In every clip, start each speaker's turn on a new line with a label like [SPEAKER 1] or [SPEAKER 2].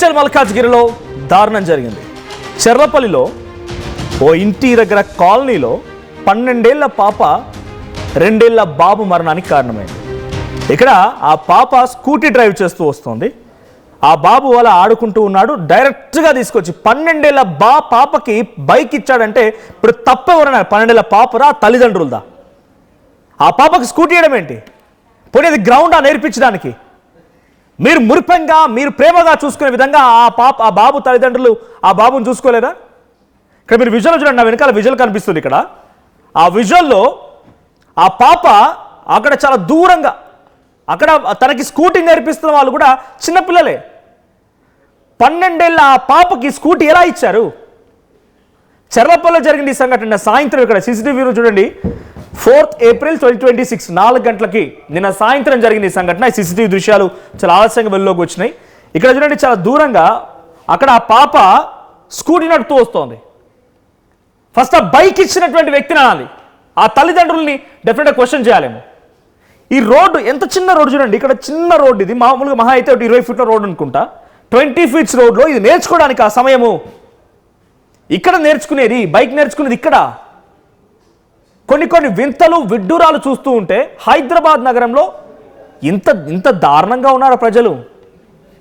[SPEAKER 1] మేడ్చల్ మల్కాజ్గిరిలో దారుణం జరిగింది. చెర్లపల్లిలో ఓ ఇంటి దగ్గర కాలనీలో 12 ఏళ్ల పాప 2 ఏళ్ల బాబు మరణానికి కారణమైంది. ఇక్కడ ఆ పాప స్కూటీ డ్రైవ్ చేస్తూ వస్తుంది. ఆ బాబు వాళ్ళ ఆడుకుంటూ ఉన్నాడు. డైరెక్ట్గా తీసుకొచ్చి 12 ఏళ్ల పాపకి బైక్ ఇచ్చాడంటే ఇప్పుడు తప్పెవరన్నా? 12 ఏళ్ల పాపరా తల్లిదండ్రులదా? ఆ పాపకి స్కూటీ ఇవ్వడం ఏంటి? పోనీ గ్రౌండ్ నేర్పించడానికి మీరు మురిపెంగా మీరు ప్రేమగా చూసుకునే విధంగా ఆ బాబు తల్లిదండ్రులు ఆ బాబుని చూసుకోలేదా? ఇక్కడ మీరు విజువల్ చూడండి, నా వెనకాల విజువల్ కనిపిస్తుంది. ఇక్కడ ఆ విజువల్లో ఆ పాప అక్కడ చాలా దూరంగా అక్కడ తనకి స్కూటీ నేర్పిస్తున్న వాళ్ళు కూడా చిన్నపిల్లలే. 12 ఏళ్ళ ఆ పాపకి స్కూటీ ఎలా ఇచ్చారు? చెర్లపల్లిలో జరిగింది ఈ సంఘటన. సాయంత్రం ఇక్కడ సీసీటీవీలో చూడండి, 4th April 2026 4 గంటలకి నిన్న సాయంత్రం జరిగింది ఈ సంఘటన. ఈ సీసీటీవీ దృశ్యాలు చాలా ఆలస్యంగా వెలుగులోకి వచ్చినాయి. ఇక్కడ చూడండి, చాలా దూరంగా అక్కడ ఆ పాప స్కూటీ నడుపుతూ వస్తోంది. ఫస్ట్ ఆ బైక్ ఇచ్చినటువంటి వ్యక్తిని అనాలి, ఆ తల్లిదండ్రుల్ని డెఫినెట్గా క్వశ్చన్ చేయాలేమో. ఈ రోడ్డు ఎంత చిన్న రోడ్డు చూడండి, ఇక్కడ చిన్న రోడ్డు, ఇది మామూలుగా మహా అయితే 20 ఫీట్ల రోడ్డు అనుకుంటా. 20 ఫీట్స్ రోడ్లో ఇది నేర్చుకోవడానికి ఆ సమయము ఇక్కడ నేర్చుకునేది, బైక్ నేర్చుకునేది ఇక్కడ. కొన్ని వింతలు విడ్డూరాలు చూస్తూ ఉంటే హైదరాబాద్ నగరంలో ఇంత దారుణంగా ఉన్నారు ప్రజలు.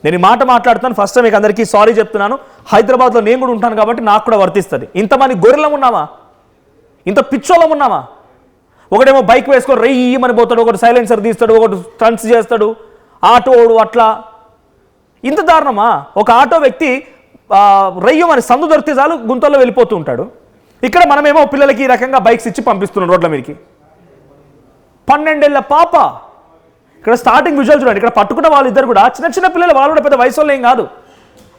[SPEAKER 1] నేను ఈ మాట మాట్లాడుతాను, ఫస్ట్ టైం మీకు అందరికీ సారీ చెప్తున్నాను. హైదరాబాద్లో నేను కూడా ఉంటాను కాబట్టి నాకు కూడా వర్తిస్తుంది. ఇంతమంది గొర్రెలం ఉన్నామా? ఇంత పిచ్చోళం ఉన్నామా? ఒకడేమో బైక్ వేసుకొని రెయ్యమని పోతాడు, ఒకటి సైలెన్సర్ తీస్తాడు, ఒకటి స్టంట్స్ చేస్తాడు, ఆటోడు అట్లా. ఇంత దారుణమా? ఒక ఆటో వ్యక్తి రెయ్యమని సందు దొరికితే చాలు గుంతల్లో వెళ్ళిపోతూ ఉంటాడు. ఇక్కడ మనమేమో పిల్లలకి ఈ రకంగా బైక్స్ ఇచ్చి పంపిస్తున్నాం రోడ్ల మీదకి. 12 ఏళ్ల పాప. ఇక్కడ స్టార్టింగ్ విజువల్ చూడండి, ఇక్కడ పట్టుకున్న వాళ్ళిద్దరు కూడా చిన్న పిల్లలు, వాళ్ళు కూడా పెద్ద వయసు వాళ్ళు ఏం కాదు.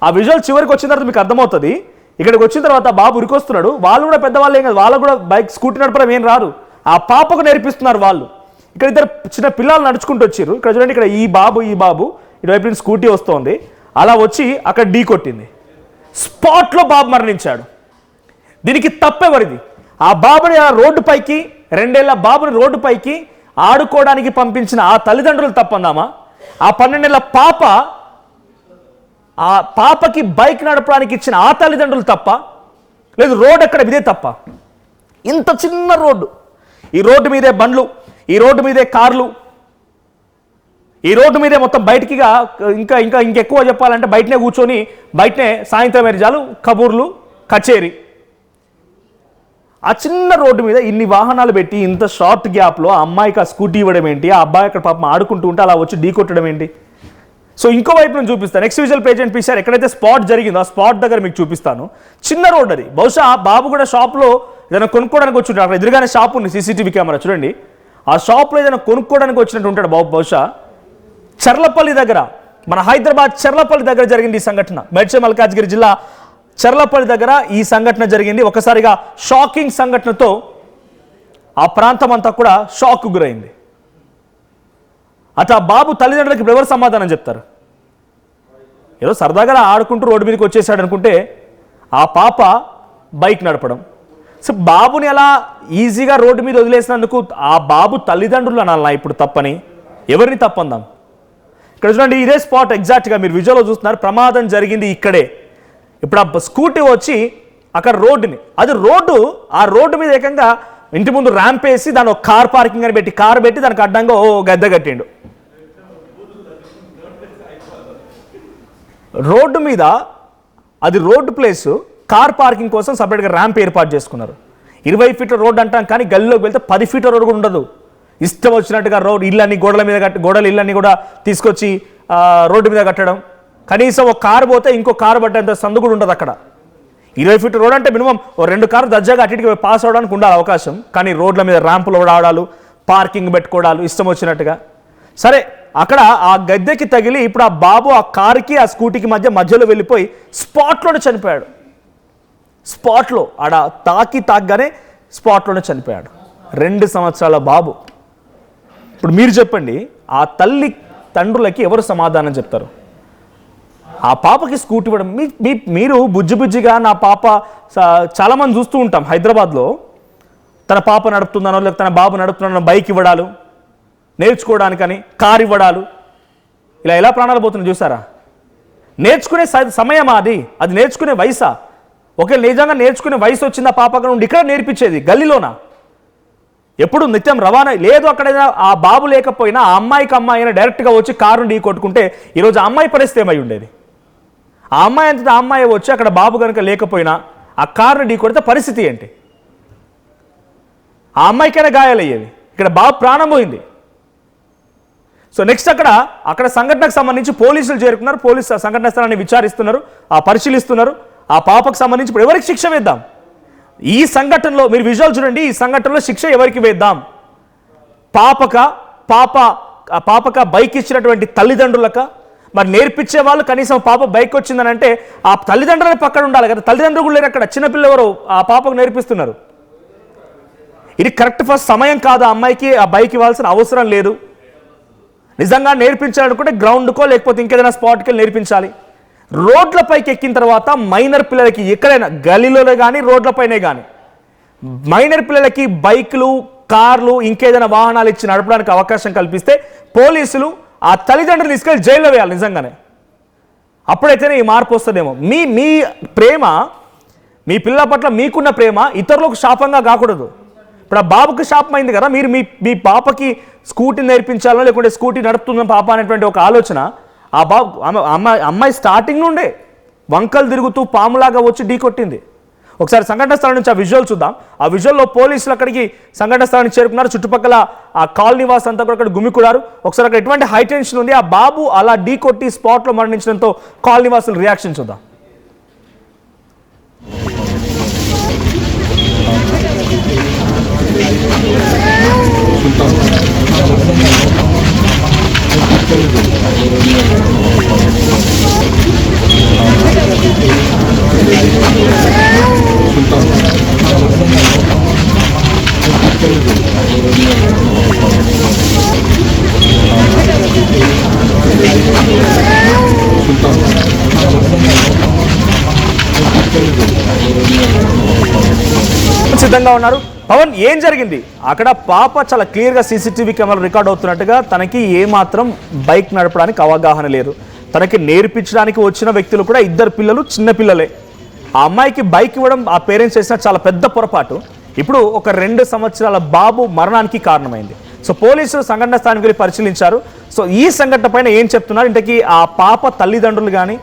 [SPEAKER 1] ఆ విజువల్ చివరికి వచ్చిన తర్వాత మీకు అర్థమవుతుంది. ఇక్కడికి వచ్చిన తర్వాత బాబు ఉరికొస్తున్నాడు, వాళ్ళు కూడా పెద్దవాళ్ళు ఏం కాదు, వాళ్ళు కూడా బైక్ స్కూటీ నడపడం ఏం రాదు, ఆ పాపకు నేర్పిస్తున్నారు వాళ్ళు. ఇక్కడ ఇద్దరు చిన్న పిల్లలు నడుచుకుంటూ వచ్చారు. ఇక్కడ చూడండి, ఇక్కడ ఈ బాబు ఇటువైపు నుంచి స్కూటీ వస్తోంది, అలా వచ్చి అక్కడ ఢీ కొట్టింది. స్పాట్లో బాబు మరణించాడు. దీనికి తప్పెవరిది? ఆ బాబుని ఆ రోడ్డుపైకి, 2 ఏళ్ల బాబుని రోడ్డుపైకి ఆడుకోవడానికి పంపించిన ఆ తల్లిదండ్రులు తప్పందామా? ఆ 12 ఏళ్ల పాపకి బైక్ నడపడానికి ఇచ్చిన ఆ తల్లిదండ్రులు తప్ప? లేదు రోడ్డు ఎక్కడ ఇదే తప్ప? ఇంత చిన్న రోడ్డు, ఈ రోడ్డు మీదే బండ్లు, ఈ రోడ్డు మీదే కార్లు, ఈ రోడ్డు మీదే మొత్తం బయటికిగా ఇంకెక్కువ చెప్పాలంటే బయటనే కూర్చొని బయటనే సాయంత్రం ఎరిజాలు, కబూర్లు, కచేరీ. ఆ చిన్న రోడ్డు మీద ఇన్ని వాహనాలు పెట్టి ఇంత షార్ట్ గ్యాప్లో ఆ అమ్మాయికి ఆ స్కూటీ ఇవ్వడం ఏంటి? ఆ అబ్బాయి అక్కడ పాపం ఆడుకుంటూ ఉంటే అలా వచ్చి ఢీ కొట్టడం ఏంటి? సో ఇంకో వైపు నేను చూపిస్తాను. Next visual page and picture ఎక్కడైతే స్పాట్ జరిగిందో ఆ స్పాట్ దగ్గర మీకు చూపిస్తాను. చిన్న రోడ్ అది. బహుశా ఆ బాబు కూడా షాప్లో ఏదైనా కొనుక్కోవడానికి వచ్చి ఉంటాడు. అక్కడ ఎదురుగానే షాప్ ఉంది, సీసీటీవీ కెమెరా చూడండి. ఆ షాప్లో ఏదైనా కొనుక్కోవడానికి వచ్చినట్టు ఉంటాడు బాబు బహుశా. చెర్లపల్లి దగ్గర, మన హైదరాబాద్ చెర్లపల్లి దగ్గర జరిగింది ఈ సంఘటన. మేడ్చల్ మల్కాజ్గిరి జిల్లా చెర్లపల్లి దగ్గర ఈ సంఘటన జరిగింది. ఒకసారిగా షాకింగ్ సంఘటనతో ఆ ప్రాంతం అంతా కూడా షాక్ గురైంది. అట్లా బాబు తల్లిదండ్రులకి ఇప్పుడు ఎవరు సమాధానం చెప్తారు? ఏదో సరదాగా ఆడుకుంటూ రోడ్డు మీదకి వచ్చేసాడు అనుకుంటే ఆ పాప బైక్ నడపడం. సో బాబుని అలా ఈజీగా రోడ్డు మీద వదిలేసినందుకు ఆ బాబు తల్లిదండ్రులు అనాలన్నా ఇప్పుడు తప్పని? ఎవరిని తప్పందాం? ఇక్కడ చూడండి, ఇదే స్పాట్ ఎగ్జాక్ట్గా మీరు విజువల్లో చూస్తున్నారు. ప్రమాదం జరిగింది ఇక్కడే. ఇప్పుడు ఆ స్కూటీ వచ్చి అక్కడ రోడ్డుని, అది రోడ్డు, ఆ రోడ్డు మీద ఏకంగా ఇంటి ముందు ర్యాంప్ వేసి దాని ఒక కార్ పార్కింగ్ అని పెట్టి కారు పెట్టి దానికి అడ్డంగా గద్దె కట్టిండు. రోడ్డు మీద అది రోడ్డు ప్లేస్, కార్ పార్కింగ్ కోసం సపరేట్గా ర్యాంప్ ఏర్పాటు చేసుకున్నారు. 20 ఫీట్ల రోడ్డు అంటాం, కానీ గల్లీలోకి వెళ్తే 10 ఫీట్ల రోడ్డు కూడా ఉండదు. ఇష్టం వచ్చినట్టుగా రోడ్ ఇళ్ళని గోడల మీద గోడలు ఇళ్ళని కూడా తీసుకొచ్చి రోడ్డు మీద కట్టడం. కనీసం ఒక కారు పోతే ఇంకో కారు పట్టేంత సందు కూడా ఉండదు అక్కడ. 20 ఫీట్ రోడ్ అంటే మినిమం 2 కార్లు దర్జాగా అటు ఇటుకి పాస్ అవడానికి ఉండాలి అవకాశం. కానీ రోడ్ల మీద ర్యాంపులు ఆడాలు, పార్కింగ్ పెట్టుకోవడాలు ఇష్టం వచ్చినట్టుగా. సరే, అక్కడ ఆ గద్దెకి తగిలి ఇప్పుడు ఆ బాబు ఆ కారుకి ఆ స్కూటీకి మధ్యలో వెళ్ళిపోయి స్పాట్లోనే చనిపోయాడు. స్పాట్లో ఆడ తాగ్గానే స్పాట్లోనే చనిపోయాడు. 2 సంవత్సరాల బాబు. ఇప్పుడు మీరు చెప్పండి, ఆ తల్లి తండ్రులకి ఎవరు సమాధానం చెప్తారు? ఆ పాపకి స్కూటీ ఇవ్వడం, మీరు బుజ్జిగా నా పాప, చాలామంది చూస్తూ ఉంటాం హైదరాబాద్లో, తన పాప నడుపుతుందనో లేకపోతే తన బాబు నడుపుతున్నానో బైక్ ఇవ్వడాలు, నేర్చుకోవడానికని కారు ఇవ్వడాలు, ఇలా ఎలా ప్రాణాలు పోతున్నాయి చూసారా? నేర్చుకునే సమయమా అది నేర్చుకునే వయసా? ఒకవేళ నిజంగా నేర్చుకునే వయసు వచ్చింది ఆ పాపకు నుండి ఇక్కడ నేర్పించేది గల్లీలోనా? ఎప్పుడు నిత్యం రవాణా లేదు. అక్కడైనా ఆ బాబు లేకపోయినా ఆ అమ్మాయికి అమ్మాయి అయినా డైరెక్ట్గా వచ్చి కారుని ఢీ కొట్టుకుంటే ఈరోజు ఆ అమ్మాయి పరిస్థితి ఏమై ఉండేది? ఆ అమ్మాయి అంతటా ఆ అమ్మాయి వచ్చి అక్కడ బాబు కనుక లేకపోయినా ఆ కారుని ఢీ కొడితే పరిస్థితి ఏంటి? ఆ అమ్మాయికైనా గాయాలయ్యేది, ఇక్కడ బాబు ప్రాణం పోయింది. సో నెక్స్ట్ అక్కడ సంఘటనకు సంబంధించి పోలీసులు చేరుకున్నారు. పోలీసు సంఘటన స్థలాన్ని విచారిస్తున్నారు, పరిశీలిస్తున్నారు. ఆ పాపకు సంబంధించి ఇప్పుడు ఎవరికి శిక్ష వేద్దాం? ఈ సంఘటనలో మీరు విజువల్ చూడండి. ఈ సంఘటనలో శిక్ష ఎవరికి వేద్దాం? పాపక బైక్ ఇచ్చినటువంటి తల్లిదండ్రులక? మరి నేర్పించే వాళ్ళు కనీసం పాప బైక్ వచ్చిందని అంటే ఆ తల్లిదండ్రులని పక్కన ఉండాలి కదా. తల్లిదండ్రులు కూడా లేరు అక్కడ. చిన్నపిల్ల ఎవరు ఆ పాపకు నేర్పిస్తున్నారు. ఇది కరెక్ట్ ఫస్ట్ సమయం కాదు. ఆ అమ్మాయికి ఆ బైక్ ఇవ్వాల్సిన అవసరం లేదు. నిజంగా నేర్పించాలనుకుంటే గ్రౌండ్కో లేకపోతే ఇంకేదైనా స్పాట్కి వెళ్ళి నేర్పించాలి. రోడ్లపైకి ఎక్కిన తర్వాత మైనర్ పిల్లలకి ఎక్కడైనా గలీలోనే కానీ రోడ్లపైనే కానీ మైనర్ పిల్లలకి బైకులు, కార్లు, ఇంకేదైనా వాహనాలు ఇచ్చి నడపడానికి అవకాశం కల్పిస్తే పోలీసులు ఆ తల్లిదండ్రులు తీసుకెళ్ళి జైల్లో వేయాలి నిజంగానే. అప్పుడైతేనే ఈ మార్పు వస్తుందేమో. మీ ప్రేమ, మీ పిల్లల పట్ల మీకున్న ప్రేమ ఇతరులకు శాపంగా కాకూడదు. ఇప్పుడు ఆ బాబుకి శాపం అయింది కదా. మీరు మీ పాపకి స్కూటీ నేర్పించాలో లేకుంటే స్కూటీ నడుపుతున్న పాప అనేటువంటి ఒక ఆలోచన ఆ బాబు అమ్మాయి స్టార్టింగ్ నుండే వంకలు తిరుగుతూ పాములాగా వచ్చి ఢీ కొట్టింది. ఒకసారి సంఘటన స్థలం నుంచి ఆ విజువల్ చూద్దాం. ఆ విజువల్లో పోలీసులు అక్కడికి సంఘటన స్థలానికి చేరుకున్నారు. చుట్టుపక్కల ఆ కాలనీ వాసు అంతా కూడా అక్కడ గుమికూడారు. ఒకసారి అక్కడ ఎటువంటి హై టెన్షన్ ఉంది. ఆ బాబు అలా ఢీ కొట్టి స్పాట్లో మరణించడంతో కాలనీ వాసులు రియాక్షన్ చూద్దాం. సిద్ధంగా ఉన్నారు. పవన్, ఏం జరిగింది అక్కడ? పాప చాలా క్లియర్గా సీసీటీవీ కెమెరా రికార్డ్ అవుతున్నట్టుగా తనకి ఏమాత్రం బైక్ నడపడానికి అవగాహన లేదు. తనకి నేర్పించడానికి వచ్చిన వ్యక్తులు కూడా ఇద్దరు పిల్లలు, చిన్న పిల్లలే. ఆ అమ్మాయికి బైక్ ఇవ్వడం ఆ పేరెంట్స్ చేసిన చాలా పెద్ద పొరపాటు. ఇప్పుడు ఒక 2 సంవత్సరాల బాబు మరణానికి కారణమైంది. సో పోలీసులు సంఘటన స్థానానికి వెళ్ళి పరిశీలించారు. సో ఈ సంఘటన పైన ఏం చెప్తున్నారు? ఇంతకీ ఆ పాప తల్లిదండ్రులు కానీ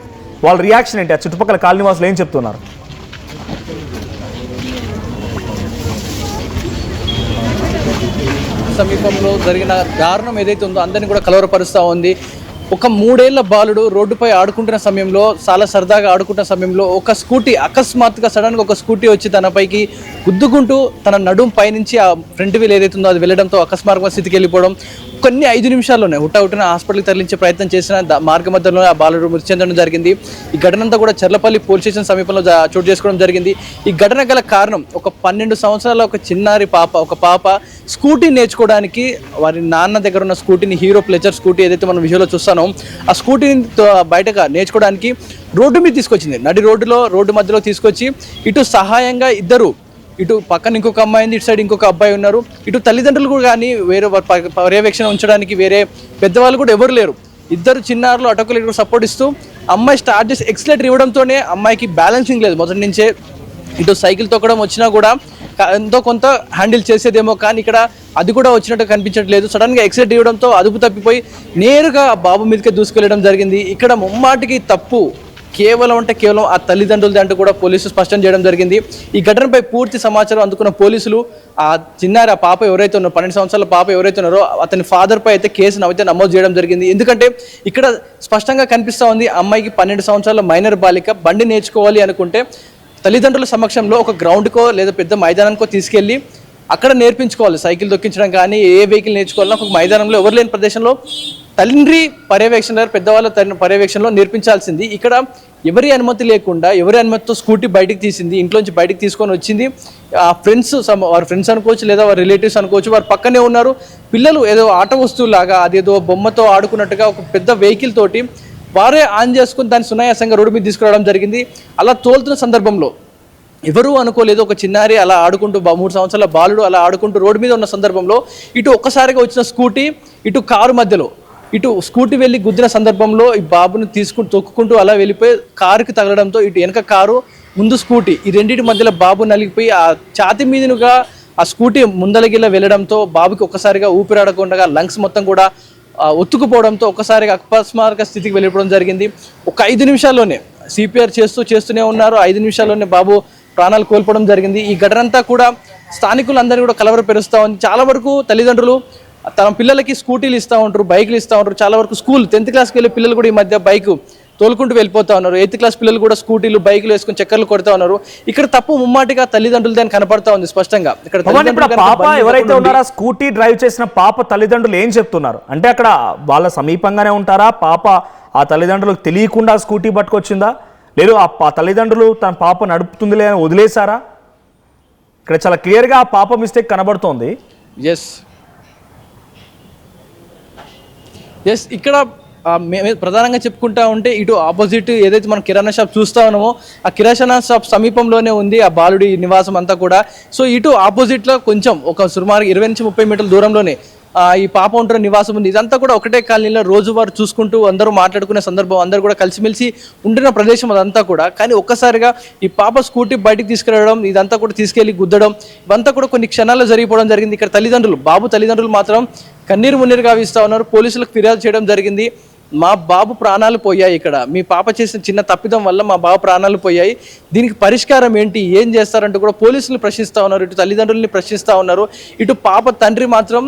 [SPEAKER 1] వాళ్ళ రియాక్షన్ ఏంటి? ఆ చుట్టుపక్కల కాలనీవాసులు ఏం చెప్తున్నారు?
[SPEAKER 2] సమీపంలో జరిగిన దారుణం ఏదైతే ఉందో అందరినీ కూడా కలవరపరుస్తూ ఉంది. ఒక 3 ఏళ్ల బాలుడు రోడ్డుపై ఆడుకుంటున్న సమయంలో, చాలా సరదాగా ఆడుకుంటున్న సమయంలో ఒక స్కూటీ అకస్మాత్తుగా సడన్గా ఒక స్కూటీ వచ్చి తనపైకి గుద్దుకుంటూ తన నడుం పైనుంచి ఆ ఫ్రంట్ వీల్ ఏదైతే ఉందో అది వెళ్ళడంతో అకస్మాత్తుగా స్థితికి వెళ్ళిపోవడం. కొన్ని 5 నిమిషాల్లోనే హుటాహుటిన హాస్పిటల్కి తరలించే ప్రయత్నం చేసిన మార్గ మధ్యలోనే ఆ బాలుడు మృతి చెందడం జరిగింది. ఈ ఘటన అంతా కూడా చర్లపల్లి పోలీస్ స్టేషన్ సమీపంలో చోటు చేసుకోవడం జరిగింది. ఈ ఘటన గల కారణం ఒక 12 సంవత్సరాల ఒక చిన్నారి పాప స్కూటీ నేర్చుకోవడానికి వారి నాన్న దగ్గర ఉన్న స్కూటీని, హీరో ప్లెజర్ స్కూటీ ఏదైతే మనం విజువల్లో చూస్తానో ఆ స్కూటీని బయటగా నేర్చుకోవడానికి రోడ్డు మీద తీసుకొచ్చింది. నడి రోడ్డు మధ్యలో తీసుకొచ్చి ఇటు సహాయంగా ఇటు పక్కన ఇంకొక అమ్మాయి ఉంది, ఇటు సైడ్ ఇంకొక అబ్బాయి ఉన్నారు. ఇటు తల్లిదండ్రులు కూడా కానీ వేరే పర్యవేక్షణ ఉంచడానికి వేరే పెద్దవాళ్ళు కూడా ఎవరు లేరు. ఇద్దరు చిన్నారులు అటకులు సపోర్ట్ ఇస్తూ అమ్మాయి స్టార్ట్ చేసి ఎక్సలేటర్ ఇవ్వడంతోనే అమ్మాయికి బ్యాలెన్సింగ్ లేదు. మొదటి నుంచే ఇటు సైకిల్ తొక్కడం వచ్చినా కూడా ఎంతో కొంత హ్యాండిల్ చేసేదేమో, కానీ ఇక్కడ అది కూడా వచ్చినట్టు కనిపించట్లేదు. సడన్గా ఎక్సలేటర్ ఇవ్వడంతో అదుపు తప్పిపోయి నేరుగా ఆ బాబు మీదకే దూసుకెళ్లడం జరిగింది. ఇక్కడ ముమ్మాటికి తప్పు కేవలం ఆ తల్లిదండ్రులది అంటూ కూడా పోలీసులు స్పష్టం చేయడం జరిగింది. ఈ ఘటనపై పూర్తి సమాచారం అందుకున్న పోలీసులు ఆ చిన్నారి, ఆ పాప ఎవరైతే ఉన్నారో, 12 సంవత్సరాల పాప ఎవరైతే ఉన్నారో అతని ఫాదర్ పై అయితే కేసును అయితే నమోదు చేయడం జరిగింది. ఎందుకంటే ఇక్కడ స్పష్టంగా కనిపిస్తూ ఉంది, అమ్మాయికి 12 సంవత్సరాల మైనర్ బాలిక బండి నేర్చుకోవాలి అనుకుంటే తల్లిదండ్రుల సమక్షంలో ఒక గ్రౌండ్కో లేదా పెద్ద మైదానానికో తీసుకెళ్ళి అక్కడ నేర్పించుకోవాలి. సైకిల్ దొక్కించడం కానీ ఏ వెహికల్ నేర్చుకోవాలన్నా ఒక మైదానంలో ఎవరు లేని ప్రదేశంలో తండ్రి పర్యవేక్షణ, పెద్దవాళ్ళ పర్యవేక్షణలో నేర్పించాల్సింది. ఇక్కడ ఎవరి అనుమతి లేకుండా, ఎవరి అనుమతితో స్కూటీ బయటికి తీసింది, ఇంట్లోంచి బయటికి తీసుకొని వచ్చింది. ఆ వారి ఫ్రెండ్స్ అనుకోవచ్చు లేదా వారి రిలేటివ్స్ అనుకోవచ్చు, వారు పక్కనే ఉన్నారు. పిల్లలు ఏదో ఆట వస్తువులాగా, అదేదో బొమ్మతో ఆడుకున్నట్టుగా ఒక పెద్ద వెహికల్ తోటి వారే ఆన్ చేసుకుని దాన్ని సునాయాసంగా రోడ్డు మీద తీసుకురావడం జరిగింది. అలా తోలుతున్న సందర్భంలో ఎవరూ అనుకోలేదు, ఒక చిన్నారి అలా ఆడుకుంటూ 3 సంవత్సరాల బాలుడు అలా ఆడుకుంటూ రోడ్డు మీద ఉన్న సందర్భంలో ఇటు ఒక్కసారిగా వచ్చిన స్కూటీ ఇటు కారు మధ్యలో ఇటు స్కూటీ వెళ్ళి గుద్దిన సందర్భంలో ఈ బాబుని తొక్కుకుంటూ అలా వెళ్ళిపోయి కారుకి తగలడంతో ఇటు వెనక కారు ముందు స్కూటీ ఈ రెండింటి మధ్యలో బాబు నలిగిపోయి ఆ ఛాతి మీదుగా ఆ స్కూటీ ముందలగిలా వెళ్ళడంతో బాబుకి ఒక్కసారిగా ఊపిరాడకుండా లంగ్స్ మొత్తం కూడా ఒత్తుకుపోవడంతో ఒక్కసారిగా అకస్మాత్తుగా స్థితికి వెళ్ళిపోవడం జరిగింది. ఒక 5 నిమిషాల్లోనే సిపిఆర్ చేస్తూనే ఉన్నారు. 5 నిమిషాల్లోనే బాబు ప్రాణాలు కోల్పోవడం జరిగింది. ఈ ఘటన అంతా కూడా స్థానికులందరినీ కూడా కలవరపెరుస్తూ ఉంది. చాలా వరకు తల్లిదండ్రులు తమ పిల్లలకి స్కూటీలు ఇస్తూ ఉంటారు, బైకులు ఇస్తూ ఉంటారు. చాలా వరకు స్కూల్ 10th క్లాస్కి వెళ్ళే పిల్లలు కూడా ఈ మధ్య బైక్ తోలుకుంటూ వెళ్ళిపోతా ఉన్నారు. 8th క్లాస్ పిల్లలు కూడా స్కూటీలు బైకులు వేసుకుని చక్కర్లు కొడతా ఉన్నారు. ఇక్కడ తప్పు ముమ్మాటిగా తల్లిదండ్రులు దాన్ని కనపడతా ఉంది స్పష్టంగా. ఇక్కడ
[SPEAKER 1] పాప ఎవరైతే ఉన్నారో స్కూటీ డ్రైవ్ చేసిన పాప తల్లిదండ్రులు ఏం చెప్తున్నారు అంటే అక్కడ వాళ్ళ సమీపంగానే ఉంటారా, పాప ఆ తల్లిదండ్రులకు తెలియకుండా స్కూటీ పట్టుకొచ్చిందా, లేదు ఆ తల్లిదండ్రులు తన పాప నడుపుతుందిలే అని వదిలేశారా? ఇక్కడ చాలా క్లియర్గా ఆ పాప మిస్టేక్ కనబడుతోంది.
[SPEAKER 2] ఎస్ ఇక్కడ ప్రధానంగా చెప్పుకుంటా ఉంటే ఇటు ఆపోజిట్ ఏదైతే మనం కిరాణా షాప్ చూస్తా ఉన్నామో ఆ కిరాణా షాప్ సమీపంలోనే ఉంది ఆ బాలుడి నివాసం అంతా కూడా. సో ఇటు ఆపోజిట్లో కొంచెం ఒక సుమారు 20 నుంచి 30 మీటర్ల దూరంలోనే ఈ పాప ఉంటున్న నివాసం ఉంది. ఇదంతా కూడా ఒకటే కాలనీలో రోజువారు చూసుకుంటూ అందరూ మాట్లాడుకునే సందర్భం, అందరూ కూడా కలిసిమెలిసి ఉంటున్న ప్రదేశం అదంతా కూడా. కానీ ఒక్కసారిగా ఈ పాప స్కూటీ బయటికి తీసుకురావడం, ఇదంతా కూడా తీసుకెళ్లి గుద్దడం, ఇవంతా కూడా కొన్ని క్షణాల్లో జరిగిపోవడం జరిగింది. ఇక్కడ బాబు తల్లిదండ్రులు మాత్రం కన్నీరు మున్నీరు గావిస్తూ ఉన్నారు. పోలీసులకు ఫిర్యాదు చేయడం జరిగింది. మా బాబు ప్రాణాలు పోయాయి, ఇక్కడ మీ పాప చేసిన చిన్న తప్పిదం వల్ల మా బాబు ప్రాణాలు పోయాయి, దీనికి పరిష్కారం ఏంటి, ఏం చేస్తారంటూ కూడా పోలీసులు ప్రశ్నిస్తూ ఉన్నారు. ఇటు తల్లిదండ్రులని ప్రశ్నిస్తూ ఉన్నారు. ఇటు పాప తండ్రి మాత్రం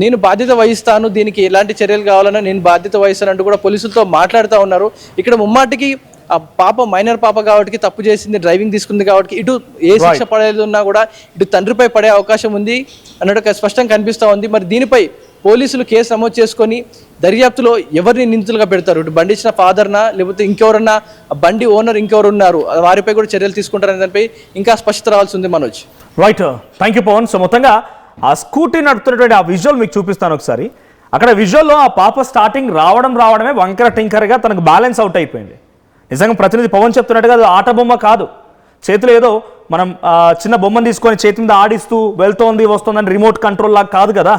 [SPEAKER 2] నేను బాధ్యత వహిస్తాను, దీనికి ఎలాంటి చర్యలు కావాలన్నా నేను బాధ్యత వహిస్తానంటూ కూడా పోలీసులతో మాట్లాడుతూ ఉన్నారు. ఇక్కడ ముమ్మాటికి ఆ పాప మైనర్ పాప కాబట్టి తప్పు చేసింది, డ్రైవింగ్ తీసుకుంది కాబట్టి ఇటు ఏ శిక్ష పడేది ఉన్నా కూడా ఇటు తండ్రిపై పడే అవకాశం ఉంది అన్నట్టు స్పష్టంగా కనిపిస్తూ ఉంది. మరి దీనిపై పోలీసులు కేసు నమోదు చేసుకొని దర్యాప్తులో ఎవరిని నిందితులుగా పెడతారు, ఇటు బండి ఇచ్చిన ఫాదర్నా లేకపోతే ఇంకెవరన్నా బండి ఓనర్ ఇంకెవరు ఉన్నారు వారిపై కూడా చర్యలు తీసుకుంటారనే దానిపై ఇంకా స్పష్టత రావాల్సి ఉంది. Manoj
[SPEAKER 1] right, thank you Pavan. So మొత్తంగా ఆ స్కూటీ నడుపుతున్నటువంటి ఆ విజువల్ మీకు చూపిస్తాను ఒకసారి. అక్కడ విజువల్లో ఆ పాప స్టార్టింగ్ రావడమే వంకర టింకర్గా తనకు బ్యాలెన్స్ అవుట్ అయిపోయింది. నిజంగా ప్రతినిధి పవన్ చెప్తున్నట్టుగా అది ఆట బొమ్మ కాదు, చేతిలో ఏదో మనం చిన్న బొమ్మను తీసుకొని చేతి మీద ఆడిస్తూ వెళ్తోంది వస్తుందని రిమోట్ కంట్రోల్ లాగా కాదు కదా.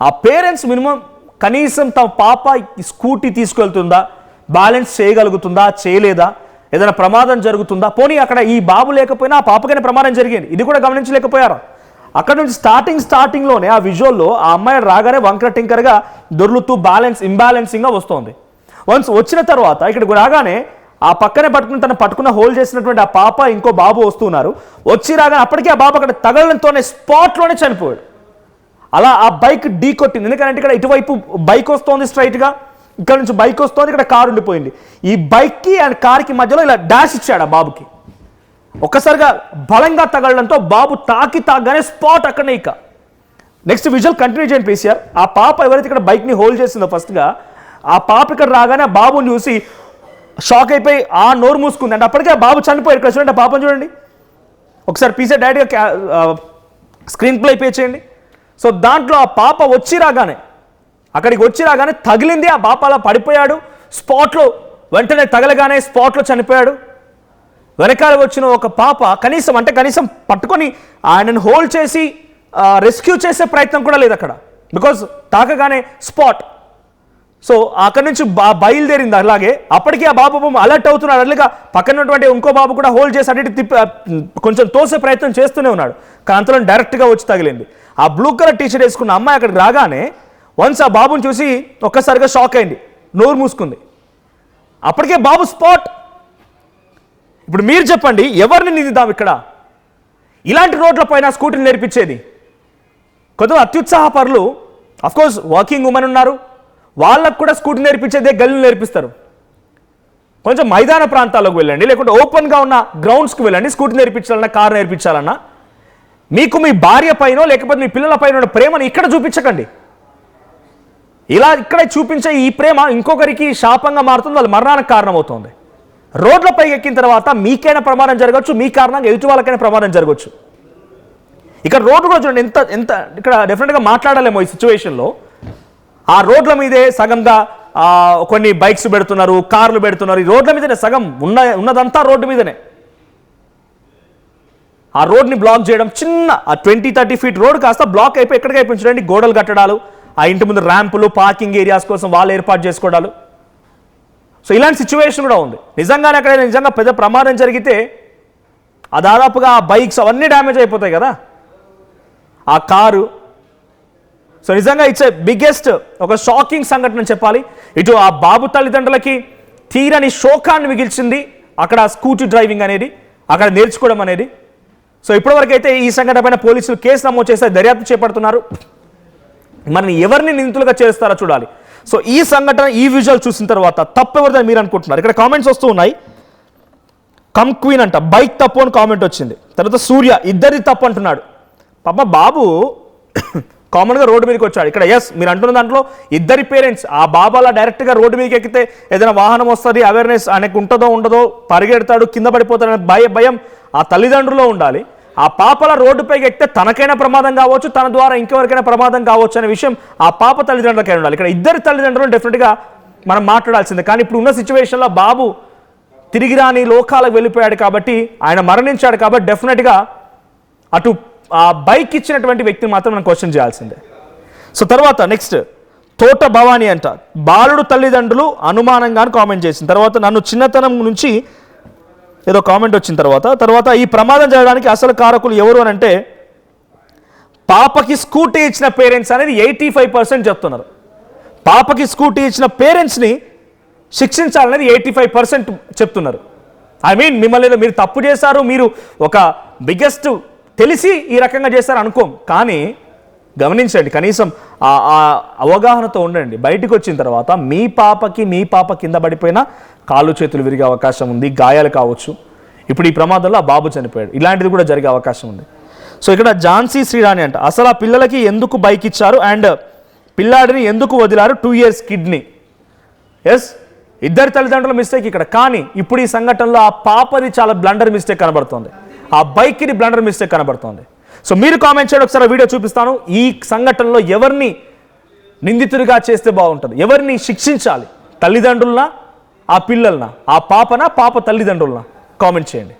[SPEAKER 1] ఆ పేరెంట్స్ మినిమం కనీసం తమ పాప స్కూటీ తీసుకెళ్తుందా, బ్యాలెన్స్ చేయగలుగుతుందా, చేయలేదా, ఏదైనా ప్రమాదం జరుగుతుందా, పోనీ అక్కడ ఈ బాబు లేకపోయినా ఆ పాపకైనా ప్రమాదం జరిగింది, ఇది కూడా గమనించలేకపోయారు. అక్కడ నుంచి స్టార్టింగ్లోనే ఆ విజువల్లో ఆ అమ్మాయి రాగానే వంకర టింకర్గా దొర్లుతూ ఇంబ్యాలెన్సింగ్గా వస్తుంది. వన్స్ వచ్చిన తర్వాత ఇక్కడికి రాగానే ఆ పక్కనే పట్టుకున్న హోల్డ్ చేసినటువంటి ఆ పాప ఇంకో బాబు వస్తున్నారు. వచ్చి రాగానే అప్పటికే ఆ బాబు అక్కడ తగలడంతోనే స్పాట్లోనే చనిపోయాడు. అలా ఆ బైక్ ఢీ కొట్టింది. ఎందుకంటే ఇక్కడ ఇటువైపు బైక్ వస్తోంది స్ట్రైట్గా, ఇక్కడ నుంచి బైక్ వస్తోంది, ఇక్కడ కారు ఉండిపోయింది. ఈ బైక్కి అండ్ కార్కి మధ్యలో ఇలా డాష్ ఇచ్చాడు ఆ బాబుకి. ఒక్కసారిగా బలంగా తగలడంతో బాబు తాగానే స్పాట్ అక్కడనే. ఇక నెక్స్ట్ విజువల్ కంటిన్యూ చేయండి పీసీఆర్. ఆ పాప ఎవరైతే ఇక్కడ బైక్ని హోల్డ్ చేసిందో ఫస్ట్గా, ఆ పాప ఇక్కడ రాగానే ఆ బాబుని చూసి షాక్ అయిపోయి ఆ నోరు మూసుకుంది. అంటే అప్పటికే ఆ బాబు చనిపోయాడు. ఇక్కడ చూడండి, ఆ పాపను చూడండి ఒకసారి. పీసీఆర్ డైరెక్ట్గా స్క్రీన్ ప్లే పే చేయండి. సో దాంట్లో ఆ పాప అక్కడికి వచ్చి రాగానే తగిలింది, ఆ పాప అలా పడిపోయాడు స్పాట్లో. వెంటనే తగలగానే స్పాట్లో చనిపోయాడు. వెనకాల వచ్చిన ఒక పాప కనీసం పట్టుకొని ఆయనను హోల్డ్ చేసి రెస్క్యూ చేసే ప్రయత్నం కూడా లేదు అక్కడ, బికాజ్ తాకగానే స్పాట్. సో అక్కడి నుంచి బయలుదేరింది. అలాగే అప్పటికీ ఆ బాబు అలర్ట్ అవుతున్నాడు. అట్లుగా పక్కన ఉన్నటువంటి ఇంకో బాబు కూడా హోల్డ్ చేసి అటు కొంచెం తోసే ప్రయత్నం చేస్తూనే ఉన్నాడు. కానీ అంతలో డైరెక్ట్గా వచ్చి తగిలింది. ఆ బ్లూ కలర్ టీషర్ట్ వేసుకున్న అమ్మాయి అక్కడికి రాగానే వన్స్ ఆ బాబుని చూసి ఒక్కసారిగా షాక్ అయింది, నోరు మూసుకుంది. అప్పటికే బాబు స్పాట్. ఇప్పుడు మీరు చెప్పండి, ఎవరిని నిందిద్దాం ఇక్కడ? ఇలాంటి రోడ్ల పైన స్కూటీని నేర్పించేది కొంచెం అత్యుత్సాహపరులు. అఫ్కోర్స్ వర్కింగ్ ఉమెన్ ఉన్నారు, వాళ్ళకు కూడా స్కూటీ నేర్పించేదే గల్లీలు నేర్పిస్తారు. కొంచెం మైదాన ప్రాంతాలకు వెళ్ళండి, లేకుంటే ఓపెన్గా ఉన్న గ్రౌండ్స్కి వెళ్ళండి. స్కూటీ నేర్పించాలన్నా, కారు నేర్పించాలన్నా మీకు మీ భార్య పైనో లేకపోతే మీ పిల్లల పైన ఉన్న ప్రేమను ఇక్కడ చూపించకండి. ఇలా ఇక్కడ చూపించే ఈ ప్రేమ ఇంకొకరికి శాపంగా మారుతుంది, వాళ్ళ మరణానికి కారణమవుతుంది. రోడ్లపైకి ఎక్కిన తర్వాత మీకైనా ప్రమాదం జరగవచ్చు, మీ కారణంగా ఎదుటి వాళ్ళకైనా ప్రమాదం జరగవచ్చు. ఇక్కడ రోడ్డు కూడా చూడండి ఎంత ఇక్కడ డెఫినెట్గా మాట్లాడాలేమో ఈ సిచ్యువేషన్లో. ఆ రోడ్ల మీదే సగంగా కొన్ని బైక్స్ పెడుతున్నారు, కార్లు పెడుతున్నారు. ఈ రోడ్ల మీదనే సగం ఉన్నదంతా రోడ్డు మీదనే. ఆ రోడ్ని బ్లాక్ చేయడం, చిన్న 20-30 ఫీట్ రోడ్ కాస్త బ్లాక్ అయిపోయి ఎక్కడికి అయిపోయి చూడండి, గోడలు కట్టడాలు, ఆ ఇంటి ముందు ర్యాంపులు, పార్కింగ్ ఏరియాస్ కోసం వాళ్ళు ఏర్పాటు చేసుకోవడాలు. సో ఇలాంటి సిచ్యువేషన్ కూడా ఉంది. నిజంగానే అక్కడ నిజంగా పెద్ద ప్రమాదం జరిగితే ఆ దాదాపుగా ఆ బైక్స్ అవన్నీ డ్యామేజ్ అయిపోతాయి కదా, ఆ కారు. సో నిజంగా ఇట్స్ ఏ బిగ్గెస్ట్ ఒక షాకింగ్ సంఘటన చెప్పాలి. ఇటు ఆ బాబు తల్లిదండ్రులకి తీరని శోకాన్ని మిగిల్చింది అక్కడ స్కూటీ డ్రైవింగ్ అనేది, అక్కడ నేర్చుకోవడం అనేది. సో ఇప్పటివరకు అయితే ఈ సంఘటన పైన పోలీసులు కేసు నమోదు చేస్తే దర్యాప్తు చేపడుతున్నారు. మరి ఎవరిని నిందితులుగా చేస్తారో చూడాలి. సో ఈ సంఘటన, ఈ విజువల్ చూసిన తర్వాత తప్పు ఎవరిదని మీరు అనుకుంటున్నారు? ఇక్కడ కామెంట్స్ వస్తూ ఉన్నాయి. కమ్ క్వీన్ అంట, బైక్ తప్పు అని కామెంట్ వచ్చింది. తర్వాత సూర్య, ఇద్దరిది తప్పు అంటున్నాడు. పాప బాబు కామన్గా రోడ్డు మీదకి వచ్చాడు. ఇక్కడ ఎస్ మీరు అంటున్న దాంట్లో ఇద్దరి పేరెంట్స్, ఆ బాబు అలా డైరెక్ట్గా రోడ్డు మీదకి ఎక్కితే ఏదైనా వాహనం వస్తుంది, అవేర్నెస్ ఆయనకు ఉంటుందో ఉండదో, పరిగెడతాడు, కింద పడిపోతాడనే భయం ఆ తల్లిదండ్రుల్లో ఉండాలి. ఆ పాపల రోడ్డుపైకి ఎక్కితే తనకైనా ప్రమాదం కావచ్చు, తన ద్వారా ఇంకెవరికైనా ప్రమాదం కావచ్చు అనే విషయం ఆ పాప తల్లిదండ్రులకైనా ఉండాలి. ఇక్కడ ఇద్దరి తల్లిదండ్రులు డెఫినెట్గా మనం మాట్లాడాల్సిందే. కానీ ఇప్పుడు ఉన్న సిచ్యువేషన్లో బాబు తిరిగి రాని లోకాలకు వెళ్ళిపోయాడు కాబట్టి, ఆయన మరణించాడు కాబట్టి డెఫినెట్గా అటు ఆ బైక్ ఇచ్చినటువంటి వ్యక్తిని మాత్రం మనం క్వశ్చన్ చేయాల్సిందే. సో తర్వాత నెక్స్ట్ తోట భవానీ అంట, బాలుడు తల్లిదండ్రులు అనుమానంగా కామెంట్ చేసిన తర్వాత నన్ను చిన్నతనం నుంచి ఏదో కామెంట్ వచ్చిన తర్వాత ఈ ప్రమాదం జరగడానికి అసలు కారకులు ఎవరు అని అంటే పాపకి స్కూటీ ఇచ్చిన పేరెంట్స్ అనేది 85% చెప్తున్నారు. పాపకి స్కూటీ ఇచ్చిన పేరెంట్స్ని శిక్షించాలనేది 85% చెప్తున్నారు. ఐ మీన్ మిమ్మల్ని ఏదో మీరు తప్పు చేశారు, మీరు ఒక బిగ్గెస్ట్ తెలిసి ఈ రకంగా చేస్తారు అనుకోం. కానీ గమనించండి, కనీసం ఆ అవగాహనతో ఉండండి. బయటకు వచ్చిన తర్వాత మీ పాప కింద పడిపోయినా కాళ్ళు చేతులు విరిగే అవకాశం ఉంది, గాయాలు కావచ్చు. ఇప్పుడు ఈ ప్రమాదంలో ఆ బాబు చనిపోయాడు, ఇలాంటిది కూడా జరిగే అవకాశం ఉంది. సో ఇక్కడ ఝాన్సీ శ్రీరాణి అంట, అసలు ఆ పిల్లలకి ఎందుకు బైక్ ఇచ్చారు అండ్ పిల్లాడిని ఎందుకు వదిలారు 2 years కిడ్ని. ఎస్ ఇద్దరు తల్లిదండ్రుల మిస్టేక్ ఇక్కడ. కానీ ఇప్పుడు ఈ సంఘటనలో ఆ పాపది చాలా బ్లండర్ మిస్టేక్ కనబడుతుంది, ఆ బైక్ని బ్లండర్ మిస్టేక్ కనబడుతుంది. సో మీరు కామెంట్ చేయండి, ఒకసారి వీడియో చూపిస్తాను. ఈ సంఘటనలో ఎవరిని నిందితుడిగా చేస్తే బాగుంటుంది, ఎవరిని శిక్షించాలి, తల్లిదండ్రులనా, ఆ పిల్లలనా, ఆ పాపనా, పాప తల్లిదండ్రులనా? కామెంట్ చేయండి.